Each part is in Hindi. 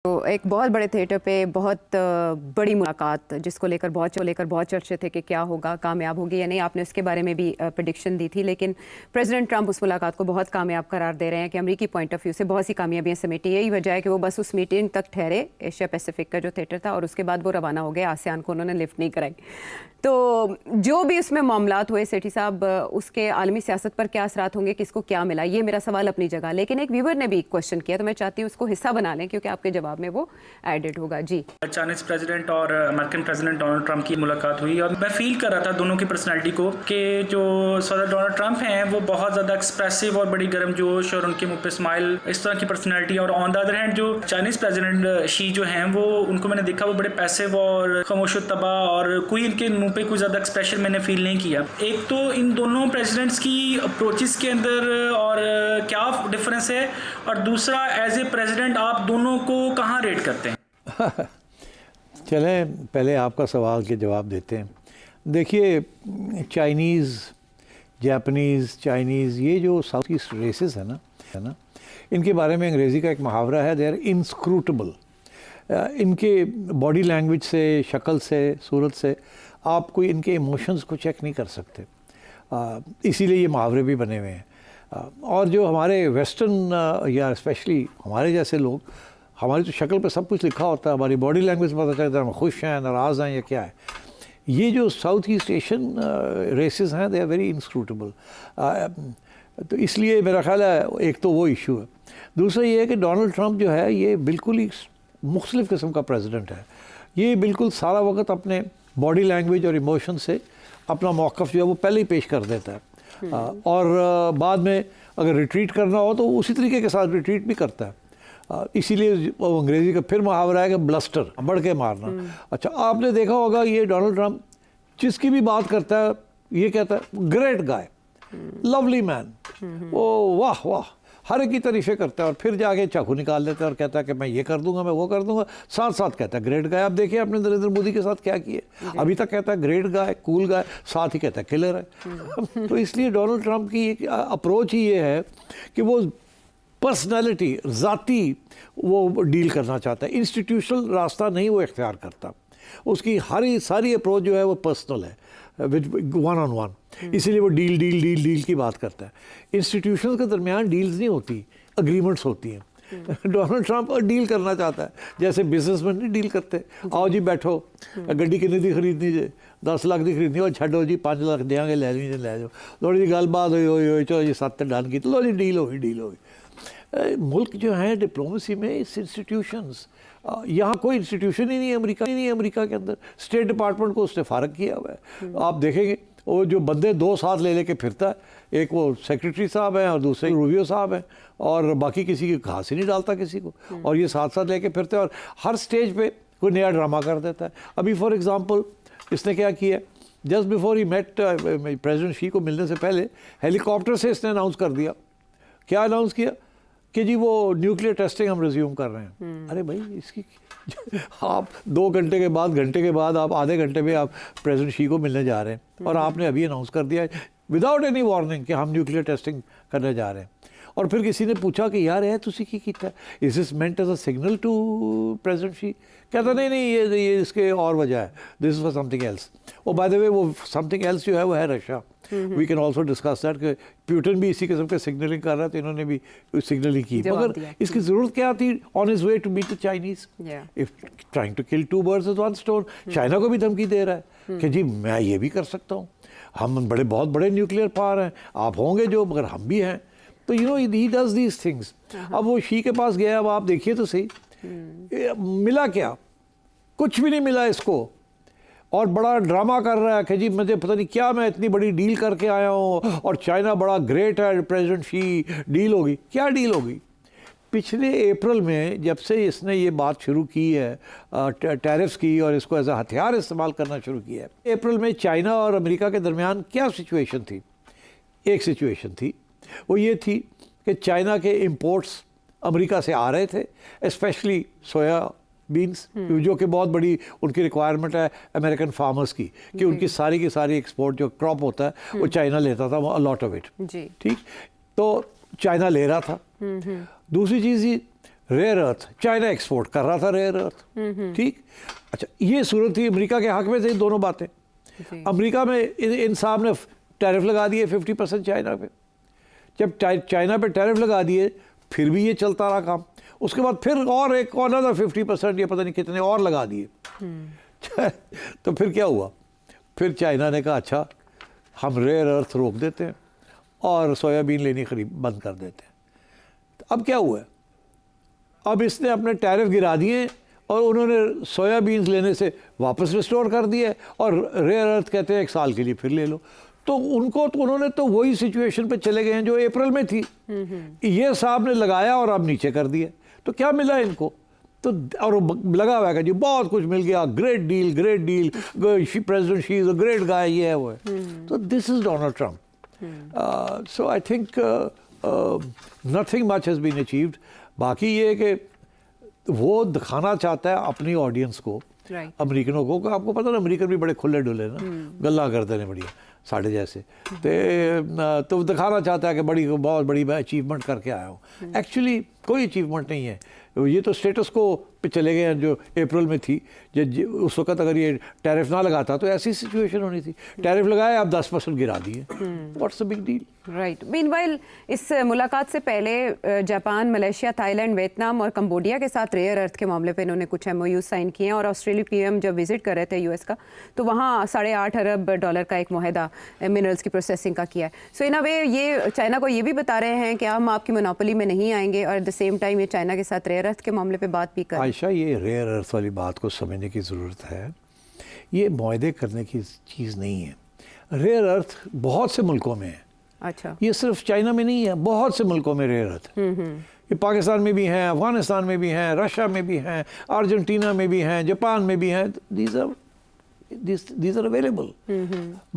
तो एक बहुत बड़े थिएटर पे बहुत बड़ी मुलाकात जिसको लेकर बहुत चर्चे थे कि क्या होगा, कामयाब होगी या नहीं। आपने उसके बारे में भी प्रेडिक्शन दी थी, लेकिन प्रेसिडेंट ट्रंप उस मुलाकात को बहुत कामयाब करार दे रहे हैं कि अमेरिकी पॉइंट ऑफ व्यू से बहुत सी कामयाबियां समेटी। यही वजह है कि वो बस उस मीटिंग तक ठहरे, एशिया पैसिफिक का जो थिएटर था, और उसके बाद वो रवाना हो गए। आसियान को उन्होंने लिफ्ट नहीं कराई। तो जो भी उसमें मामलात हुए सेठी साहब, उसके आलमी सियासत पर क्या असरात होंगे, किसको क्या मिला, ये मेरा सवाल अपनी जगह। लेकिन एक व्यूवर ने भी क्वेश्चन किया, तो मैं चाहती हूँ उसको हिस्सा बना लें क्योंकि आपके जवाब में वो एडेड होगा। जी, चाइनीज प्रेसिडेंट और अमेरिकन प्रेसिडेंट डोनाल्ड ट्रंप की मुलाकात हुई और मैं फील कर रहा था दोनों की पर्सनालिटी को कि जो सदर डोनाल्ड ट्रंप हैं वो बहुत ज़्यादा एक्सप्रेसिव और बड़ी गर्मजोश और उनके मुंह पे स्माइल, इस तरह की पर्सनालिटी। और ऑन द अदर हैंड जो चाइनीज प्रेसिडेंट शी जो हैं वो उनको मैंने देखा वो बड़े पैसिव और खामोश तबा, और कोई इनके मुंह पे कोई ज़्यादा एक्सप्रेशन मैंने फील नहीं किया। एक तो इन दोनों प्रेसिडेंट्स की अप्रोचेस के अंदर और क्या डिफरेंस है, और दूसरा एज ए प्रेसिडेंट आप दोनों को कहाँ रेट करते हैं? चलें पहले आपका सवाल के जवाब देते हैं। देखिए, चाइनीज़, जापानीज़, चाइनीज़, ये जो साउथ ईस्ट रेसेस है ना, इनके बारे में अंग्रेज़ी का एक मुहावरा है, दे आर इनस्क्रूटेबल। इनके बॉडी लैंग्वेज से, शक्ल से, सूरत से आप कोई इनके इमोशंस को चेक नहीं कर सकते। इसीलिए ये मुहावरे भी बने हुए हैं। और जो हमारे वेस्टर्न या स्पेशली हमारे जैसे लोग, हमारी तो शक्ल पे सब कुछ लिखा होता है, हमारी बॉडी लैंग्वेज पता चलता है हम खुश हैं, नाराज़ हैं या क्या है। ये जो साउथ ईस्ट एशियन रेसेस हैं, दे आर वेरी इंस्क्रूटेबल। तो इसलिए मेरा ख्याल है एक तो वो इशू है। दूसरा ये है कि डोनाल्ड ट्रंप जो है ये बिल्कुल ही मुख्तलिफ़ किस्म का प्रेसिडेंट है। ये बिल्कुल सारा वक्त अपने बॉडी लैंग्वेज और इमोशन से अपना मौक़िफ़ जो है वो पहले ही पेश कर देता है, और बाद में अगर रिट्रीट करना हो तो उसी तरीके के साथ रिट्रीट भी करता है। इसीलिए अंग्रेज़ी का फिर मुहावरा है कि ब्लस्टर, बढ़ के मारना। अच्छा, आपने देखा होगा ये डोनाल्ड ट्रंप जिसकी भी बात करता है ये कहता है ग्रेट गाय, लवली मैन, वो वाह वाह, हर एक की तारीफ़ें करता है, और फिर जाके चाकू निकाल लेता है और कहता है कि मैं ये कर दूंगा, मैं वो कर दूंगा, साथ साथ कहता है ग्रेट गाय। आप देखिए आपने नरेंद्र मोदी के साथ क्या किया, अभी तक कहता है ग्रेट गाय, कूल गाय, साथ ही कहता है किलर है। तो इसलिए डोनाल्ड ट्रंप की एक अप्रोच ही ये है कि वो पर्सनैलिटी, ज़ाती वो डील करना चाहता है, इंस्टीट्यूशनल रास्ता नहीं वो इख्तियार करता। उसकी सारी अप्रोच जो है वो पर्सनल है, विद वन ऑन वन। इसीलिए वो डील की बात करता है। इंस्टीट्यूशंस के दरमियान डील्स नहीं होती, अग्रीमेंट्स होती हैं। डोनाल्ड ट्रंप डील करना चाहता है, जैसे बिजनेसमैन नहीं डील करते। आओ जी बैठो, गड्डी कितने दी खरीदनी जे, 10 लाख की खरीदनी, और छो जी 5 लाख देंगे, लै ली लै जाओ, थोड़ी जी गलबात हुई, चलो जी 7 डन की, लो जी डील होगी। मुल्क जो है डिप्लोमेसी में इस इंस्टीट्यूशंस, यहाँ कोई इंस्टीट्यूशन ही नहीं है अमेरिका के अंदर। स्टेट डिपार्टमेंट को उसने फारग किया हुआ है। आप देखेंगे वो जो बंदे 2 साथ ले के फिरता है, एक वो सेक्रेटरी साहब हैं और दूसरे रूबियो साहब हैं, और बाकी किसी की घास ही नहीं डालता किसी को, और ये साथ लेके फिरते हैं, और हर स्टेज पे कोई नया ड्रामा कर देता है। अभी फॉर एग्ज़ाम्पल इसने क्या किया, just before he met President Xi को मिलने से पहले हेलीकॉप्टर से इसने अनाउंस कर दिया। क्या अनाउंस किया कि जी वो न्यूक्लियर टेस्टिंग हम रिज्यूम कर रहे हैं। अरे भाई, इसकी आप 2 घंटे के बाद आप आधे घंटे में आप प्रेसिडेंट शी को मिलने जा रहे हैं, और आपने अभी अनाउंस कर दिया विदाउट एनी वार्निंग कि हम न्यूक्लियर टेस्टिंग करने जा रहे हैं। और फिर किसी ने पूछा कि यार है तुसी की कीता, is this meant as a signal to President Xi? कहता नहीं ये इसके और वजह है, this is for something else. और बाय द वे वो समथिंग एल्स जो है वो है Russia. We can also discuss that कि प्यूटन भी इसी किस्म के सिग्नलिंग कर रहा है, तो इन्होंने भी सिग्नलिंग की। मगर इसकी ज़रूरत क्या थी? On his way to meet the Chinese, if trying to kill 2 birds with 1 stone। China को भी धमकी दे रहा है कि जी मैं ये भी कर सकता हूँ, हम बहुत बड़े न्यूक्लियर पावर हैं, आप होंगे जो, मगर हम भी हैं। तो you know he does these things. अब वो शी के पास गया, अब आप देखिए तो सही, मिला क्या? कुछ भी नहीं मिला इसको, और बड़ा ड्रामा कर रहा है कि जी मुझे पता नहीं क्या, मैं इतनी बड़ी डील करके आया हूँ, और चाइना बड़ा ग्रेट है, प्रेसिडेंट शी, डील होगी। क्या डील होगी? पिछले अप्रैल में जब से इसने ये बात शुरू की है टैरिफ्स की, और इसको एज अ हथियार इस्तेमाल करना शुरू किया है, अप्रैल में चाइना और अमेरिका के दरमियान क्या सिचुएशन थी? एक सिचुएशन थी, वो ये थी कि चाइना के इम्पोर्ट्स अमेरिका से आ रहे थे, स्पेशली सोया बीन्स, जो कि बहुत बड़ी उनकी रिक्वायरमेंट है अमेरिकन फार्मर्स की, कि उनकी सारी की सारी एक्सपोर्ट जो क्रॉप होता है वो चाइना लेता था, वो अलॉट ऑफ इट। ठीक, तो चाइना ले रहा था। दूसरी चीज़ ही रेयर अर्थ चाइना एक्सपोर्ट कर रहा था रेयर अर्थ, ठीक। अच्छा, ये सूरत थी, अमेरिका के हक में थी दोनों बातें। अमेरिका में इन साहब ने टैरिफ लगा दिए 50% चाइना पे। जब चाइना पे टैरिफ लगा दिए फिर भी ये चलता रहा काम। उसके बाद फिर और एक अनदर 50% ये पता नहीं कितने और लगा दिए। तो फिर क्या हुआ, फिर चाइना ने कहा अच्छा हम रेयर अर्थ रोक देते हैं और सोयाबीन लेनी खरीद बंद कर देते हैं। तो अब क्या हुआ, अब इसने अपने टैरिफ गिरा दिए और उन्होंने सोयाबीन लेने से वापस रिस्टोर कर दिया और रेयर अर्थ कहते हैं 1 साल के लिए फिर ले लो। तो उन्होंने तो वही सिचुएशन पे चले गए हैं जो अप्रैल में थी। ये साहब ने लगाया और अब नीचे कर दिया, तो क्या मिला इनको, तो और लगा हुआ है जी बहुत कुछ मिल गया, great deal President Xi is a great guy, ये है वो है। तो this is Donald Trump. So I think nothing much has been achieved. बाकी ये है कि वो दिखाना चाहता है अपनी ऑडियंस को, अमेरिकनों को, आपको पता ना अमेरिकन भी बड़े खुले डुले ना, गल्ला करते हैं बढ़िया साढ़े जैसे। तो दिखाना चाहता है कि बहुत बड़ी मैं अचीवमेंट करके आया हूँ। एक्चुअली कोई अचीवमेंट नहीं है, ये तो स्टेटस को पे चले गए हैं जो अप्रैल में थी। उस वक्त अगर ये टैरिफ ना लगाता तो ऐसी सिचुएशन होनी थी। टैरिफ लगाया, अब 10% गिरा दिए, what's the big deal. Right. Meanwhile इस मुलाकात से पहले जापान, मलेशिया, थाईलैंड, वियतनाम और कंबोडिया के साथ रेयर अर्थ के मामले पे इन्होंने कुछ MOU साइन किए हैं। और ऑस्ट्रेलिया PM जब विजिट कर रहे थे US का, तो वहाँ $8.5 अरब का एक मुआहदा मिनरल्स की प्रोसेसिंग का किया है। सो इन अ वे ये चाइना को ये भी बता रहे हैं कि हम आपकी मोनोपोली में नहीं आएंगे, और एट द सेम टाइम ये चाइना के साथ रेयर अर्थ के मामले पे बात भी कर रहे हैं। आयशा, ये रेयर अर्थ वाली बात को समझने की ज़रूरत है। ये मुआहदे करने की चीज़ नहीं है। रेयर अर्थ बहुत से मुल्कों में है। अच्छा, ये सिर्फ चाइना में नहीं है, बहुत से मुल्कों में रेयर अर्थ। ये पाकिस्तान में भी हैं, अफगानिस्तान में भी हैं, रशिया में भी हैं, अर्जेंटीना में भी हैं, जापान में भी हैं। These are available.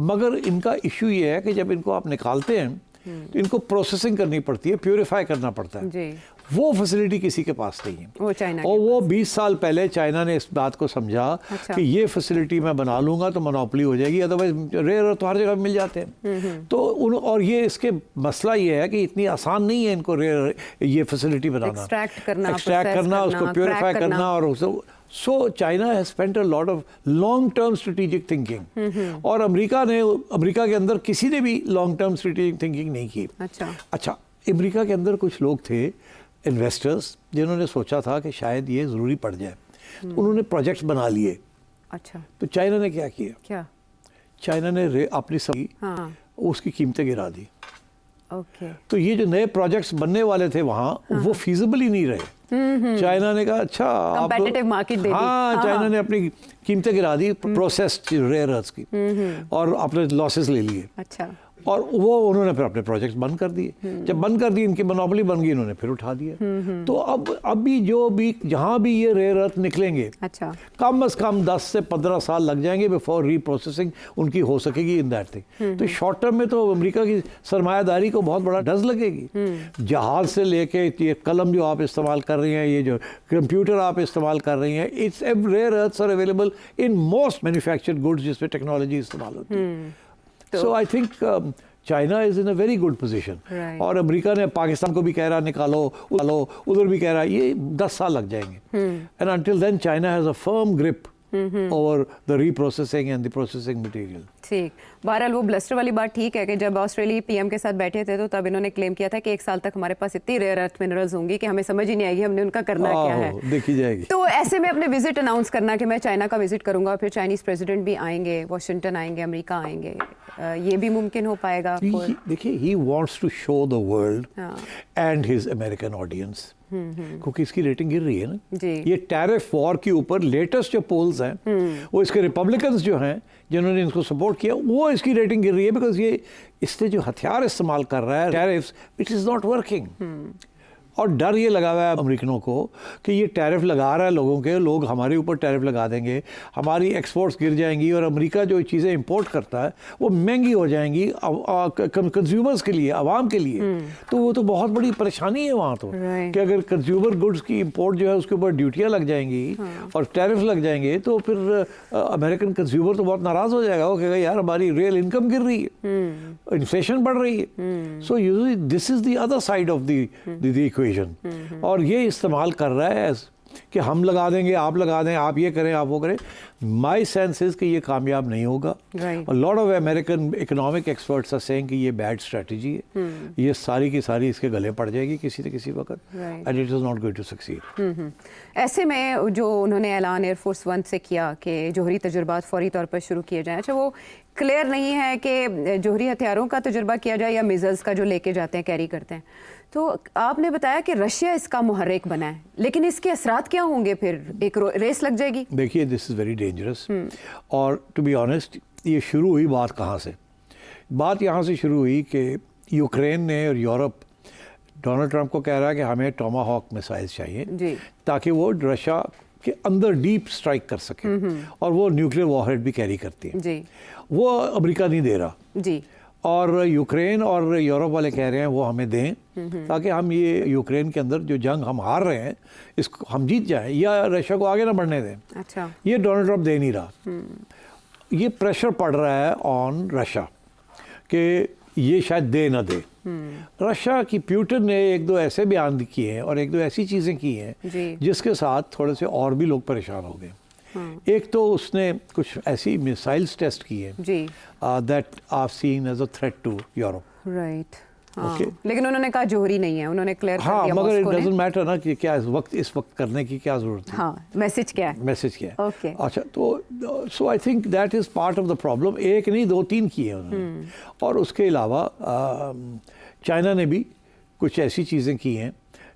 मगर इनका इशू ये है कि जब इनको आप निकालते हैं तो इनको प्रोसेसिंग करनी पड़ती है, प्योरीफाई करना पड़ता है जी। वो फैसिलिटी किसी के पास नहीं है, वो चाइना और वो 20 साल पहले चाइना ने इस बात को समझा कि ये फैसिलिटी मैं बना लूंगा तो मोनोपोली हो जाएगी, अदरवाइज रेयर अर्थ तो हर जगह मिल जाते हैं। तो और ये इसके मसला ये है कि इतनी आसान नहीं है इनको ये फैसिलिटी बनाना, एक्सट्रैक्ट करना, उसको प्योरीफाई करना। और so China has spent a lot of long term strategic thinking, और अमेरिका के अंदर किसी ने भी लॉन्ग टर्म स्ट्रेटेजिक थिंकिंग नहीं की। अच्छा, अमेरिका के अंदर कुछ लोग थे इन्वेस्टर्स जिन्होंने सोचा था कि शायद ये ज़रूरी पड़ जाए, तो उन्होंने प्रोजेक्ट्स बना लिए। अच्छा, तो चाइना ने क्या किया? चाइना ने अपनी सभी उसकी कीमतें गिरा दी। तो ये जो नए प्रोजेक्ट्स बनने वाले थे वहाँ, वो फीजिबल ही नहीं रहे। चाइना ने कहा अच्छा कंपेटिटिव मार्केट दे दी। चाइना ने अपनी कीमतें गिरा दी प्रोसेस्ड रेयर अर्थ की, और अपने लॉसेस ले लिए। अच्छा, और वो उन्होंने फिर अपने प्रोजेक्ट्स बंद कर दिए। जब बंद कर दिए, इनकी मोनोपोली बन गई, इन्होंने फिर उठा दिया। तो अब भी जहाँ भी ये रेयर अर्थ निकलेंगे, अच्छा, कम से कम 10 से 15 साल लग जाएंगे बिफोर रीप्रोसेसिंग उनकी हो सकेगी इन दैट थिंग। तो शॉर्ट टर्म में तो अमेरिका की सरमायादारी को बहुत बड़ा डज लगेगी। जहाज से लेके ये कलम जो आप इस्तेमाल कर रही हैं, ये जो कंप्यूटर आप इस्तेमाल कर रही हैं, it's rare earths are available in most manufactured goods जिसपे टेक्नोलॉजी इस्तेमाल होती है। So I think China is in a very good position. और अमेरिका ने पाकिस्तान को भी कह रहा निकालो, उधर भी कह रहा, ये 10 साल लग जाएंगे। And until then China has a firm grip over the reprocessing and the processing material. ठीक, बहरहाल वो ब्लस्टर वाली बात ठीक है कि जब ऑस्ट्रेलिया PM के साथ बैठे थे तो तब इन्होंने क्लेम किया था कि 1 साल तक हमारे पास इतनी रेयर अर्थ मिनरल्स होंगी कि हमें समझ ही नहीं आएगी हमने उनका करना क्या है, देखी जाएगी। तो ऐसे में अपने विजिट अनाउंस करना कि मैं चाइना का विजिट करूंगा, फिर चाइनीज प्रेसिडेंट भी आएंगे, वाशिंगटन आएंगे, अमेरिका आएंगे, ये भी मुमकिन हो पाएगा? देखिए, he wants to show the world and his American audience, क्योंकि इसकी रेटिंग गिर रही है ना। ये टैरिफ वॉर के ऊपर लेटेस्ट जो पोल्स हैं, वो इसके रिपब्लिकन्स जो हैं जिन्होंने इनको सपोर्ट किया, वो इसकी रेटिंग गिर रही है, बिकॉज ये इससे जो हथियार इस्तेमाल कर रहा है tariffs, it is not working. और डर ये लगा हुआ है अमेरिकनों को कि ये टैरिफ लगा रहा है लोगों के, लोग हमारे ऊपर टैरिफ लगा देंगे, हमारी एक्सपोर्ट्स गिर जाएंगी, और अमेरिका जो चीज़ें इंपोर्ट करता है वो महंगी हो जाएंगी कंज्यूमर्स के लिए, आवाम के लिए। तो वो तो बहुत बड़ी परेशानी है वहाँ तो, कि अगर कंज्यूमर गुड्स की इंपोर्ट जो है उसके ऊपर ड्यूटियाँ लग जाएंगी और टैरिफ लग जाएंगे, तो फिर अमेरिकन कंज्यूमर तो बहुत नाराज़ हो जाएगा, वो कहेगा यार हमारी रियल इनकम गिर रही है, इन्फ्लेशन बढ़ रही है। So usually this is the other side of the equation, और ये इस्तेमाल कर रहा है कि हम लगा देंगे, आप लगा दें, आप ये करें, आप वो करें। माई सेंस इज कि ये कामयाब नहीं होगा। और lot of American economic experts are saying कि ये बैड स्ट्रेटजी है, ये सारी की सारी इसके गले पड़ जाएगी किसी न किसी वक्त, and it is not going to succeed. ऐसे में जो उन्होंने ऐलान एयरफोर्स वन से किया कि जोहरी तजुर्बात फौरी तौर पर शुरू किए जाएं, अच्छा वो क्लियर नहीं है कि जोहरी हथियारों का तजुर्बा किया जाए या मिज़ल्स का जो लेके जाते हैं, कैरी करते हैं। तो आपने बताया कि रशिया इसका मुहर्रिक बना है, लेकिन इसके असरात क्या होंगे? फिर एक रेस लग जाएगी। देखिए, दिस इज़ वेरी डेंजरस, और टू बी ऑनेस्ट ये शुरू हुई बात कहाँ से? बात यहाँ से शुरू हुई कि यूक्रेन ने और यूरोप डोनाल्ड ट्रंप को कह रहा है कि हमें टोमाहॉक मिसाइल्स चाहिए जी, ताकि वो रशिया के अंदर डीप स्ट्राइक कर सके, और वो न्यूक्लियर वॉरहेड भी कैरी करती है जी, वो अमेरिका नहीं दे रहा जी, और यूक्रेन और यूरोप वाले कह रहे हैं वो हमें दें, ताकि हम ये यूक्रेन के अंदर जो जंग हम हार रहे हैं इसको हम जीत जाएं या रशिया को आगे ना बढ़ने दें। अच्छा, ये डोनाल्ड ट्रंप दे नहीं रहा। ये प्रेशर पड़ रहा है ऑन रशिया कि ये शायद दे ना दे। रशिया की पुतिन ने एक दो ऐसे बयान किए हैं और एक दो ऐसी चीज़ें की हैं जिसके साथ थोड़े से और भी लोग परेशान हो गए। एक तो उसने कुछ ऐसी मिसाइल्स टेस्ट की है that are seen as a threat to Europe, right. लेकिन उन्होंने कहा जोहरी नहीं है, उन्होंने क्लियर कर दिया मगर इट मॉस्को ने। डजंट मैटर ना कि क्या इस वक्त करने की क्या जरूरत है। मैसेज क्या है? मैसेज क्या है? ओके, अच्छा, तो so I think that is part of the problem. एक नहीं, दो तीन किए उन्होंने। और उसके अलावा चाइना ने भी कुछ ऐसी चीज़ें की हैं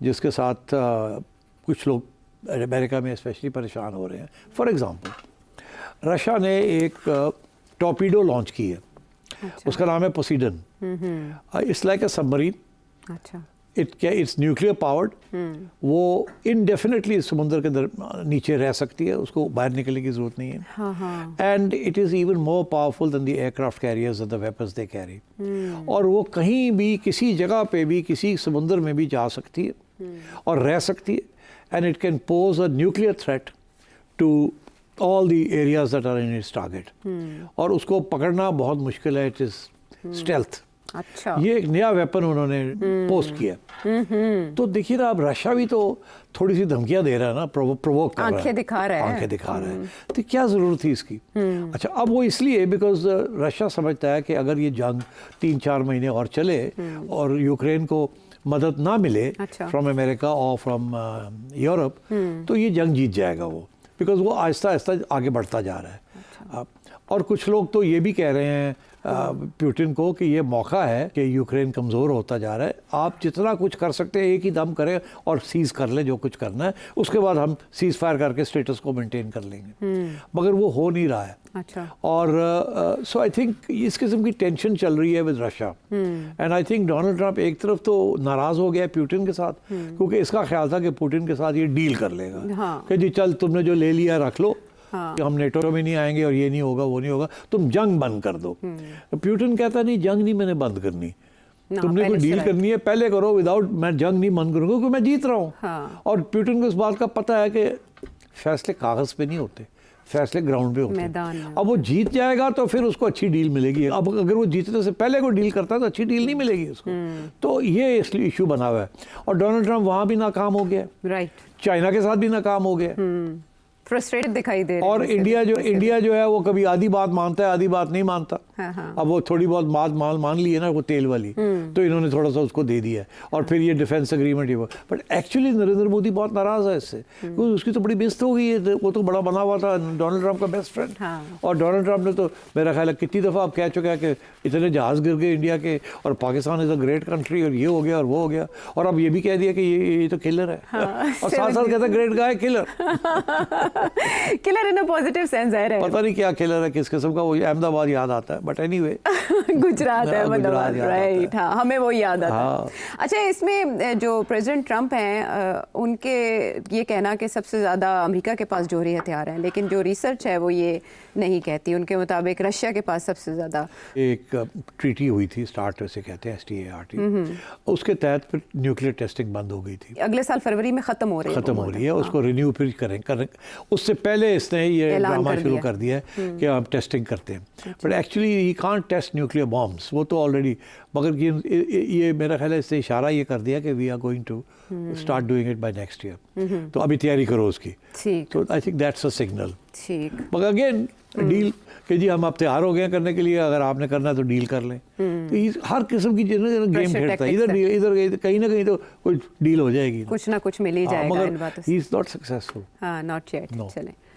जिसके साथ कुछ लोग अमेरिका में स्पेशली परेशान हो रहे हैं। फॉर एग्जांपल रशिया ने एक टॉर्पीडो लॉन्च की है। अच्छा। उसका नाम है Poseidon. It's like a submarine. अच्छा, इट्स न्यूक्लियर पावर्ड। वो इनडेफिनेटली समुद्र के अंदर नीचे रह सकती है, उसको बाहर निकलने की जरूरत नहीं है। And it is even more powerful than the aircraft carriers and the weapons they carry. और वो कहीं भी किसी जगह पे भी किसी समुद्र में भी जा सकती है और रह सकती है, and it can pose a nuclear threat to all the areas that are in its target. और उसको पकड़ना बहुत मुश्किल है। it is stealth. अच्छा, ये एक नया वेपन उन्होंने पोस्ट किया। तो देखिए ना, अब रशिया भी तो थोड़ी सी धमकियां दे रहा है ना, प्रोवोक कर रहा है, आंखें दिखा रहा है, आंखें दिखा रहा है। तो क्या ज़रूरत थी इसकी? अच्छा, अब वो इसलिए बिकॉज रशिया समझता है कि अगर ये जंग 3-4 महीने और चले और यूक्रेन को मदद ना मिले फ्रॉम अमेरिका और फ्रॉम यूरोप, तो ये जंग जीत जाएगा वो, बिकॉज वो आहिस्ता आहिस्ता आगे बढ़ता जा रहा है। अच्छा। और कुछ लोग तो ये भी कह रहे हैं पुतिन को कि ये मौका है कि यूक्रेन कमज़ोर होता जा रहा है, आप जितना कुछ कर सकते हैं एक ही दम करें और सीज़ कर लें जो कुछ करना है, उसके बाद हम सीज़ फायर करके स्टेटस को मेंटेन कर लेंगे। मगर वो हो नहीं रहा है। अच्छा। और सो आई थिंक इस किस्म की टेंशन चल रही है with Russia, and I think Donald Trump एक तरफ तो नाराज़ हो गया पुतिन के साथ, क्योंकि इसका ख्याल था कि पुतिन के साथ ये डील कर लेगा कि जी चल तुमने जो ले लिया रख लो, कि हम नेटो में नहीं आएंगे और ये नहीं होगा वो नहीं होगा, तुम जंग बंद कर दो। पुतिन कहता नहीं, जंग नहीं मैंने बंद करनी, तुमने कोई डील करनी है पहले करो, विदाउट मैं जंग नहीं बंद करूंगा क्योंकि मैं जीत रहा हूँ। और पुतिन को इस बात का पता है कि फैसले कागज पे नहीं होते, फैसले ग्राउंड पे होते हैं। अब वो जीत जाएगा तो फिर उसको अच्छी डील मिलेगी। अब अगर वो जीतने से पहले कोई डील करता है तो अच्छी डील नहीं मिलेगी उसको। तो ये इसलिए इशू बना हुआ है। और डोनाल्ड ट्रंप वहाँ भी नाकाम हो गया, राइट, चाइना के साथ भी नाकाम हो गया, फ्रस्ट्रेटेड दिखाई दे रहे हैं। और इंडिया जो है वो कभी आधी बात मानता है, आधी बात नहीं मानता। अब वो थोड़ी बहुत बात मान ली है ना, वो तेल वाली, तो इन्होंने थोड़ा सा उसको दे दिया और फिर ये defence agreement he. But actually Narendra Modi बहुत नाराज है इससे, क्योंकि उसकी तो बड़ी बेइज्जती हो गई है। वो तो बड़ा बना हुआ था डोनाल्ड ट्रंप का बेस्ट फ्रेंड, और डोनाल्ड ट्रंप ने तो मेरा ख्याल है कितनी दफ़ा अब कह चुका है कि इतने जहाज़ गिर गए इंडिया के और Pakistan is a great country और ये हो गया और वो हो गया, और अब ये भी कह दिया कि ये तो किलर है। और साथ साथ कहता है great guy killer killer in a positive sense है। पता नहीं क्या किलर है, किस किस्म का, वो अहमदाबाद याद आता है, बट एनीवे गुजरात है, मतलब राइट। हाँ, हमें वो याद आता है। अच्छा, इसमें जो प्रेसिडेंट ट्रंप हैं उनके ये कहना कि सबसे ज़्यादा अमेरिका के पास जोहरी हथियार हैं, लेकिन जो रिसर्च है वो ये नहीं कहती। उनके मुताबिक रशिया के पास सबसे ज़्यादा। एक ट्रीटी हुई थी, स्टार्ट से कहते हैं START, उसके तहत फिर न्यूक्लियर टेस्टिंग बंद हो गई थी। अगले साल फरवरी में ख़त्म हो रही है, उसको रिन्यू फिर करें उससे पहले इसने ये ऐलान ड्रामा कर शुरू दिया। कर दिया है कि आप टेस्टिंग करते हैं, but actually he can't test nuclear bombs, वो तो ऑलरेडी, मगर ये मेरा ख्याल है इससे इशारा ये कर दिया कि we are going to start doing it by next year, तो अभी तैयारी करो उसकी। ठीक तो I think that's a signal. ठीक। मगर अगेन डील कि जी हम अब तैयार हो गए हैं करने के लिए, अगर आपने करना है तो डील कर लें। तो हर किस्म की गेम Pressure खेलता है, tactics इधर है। इधर कहीं ना कहीं तो कोई डील हो जाएगी, कुछ ना कुछ मिल ही जाएगा इन मगर बातों ही से। Is not successful. हाँ, नॉट येट। No. चलें।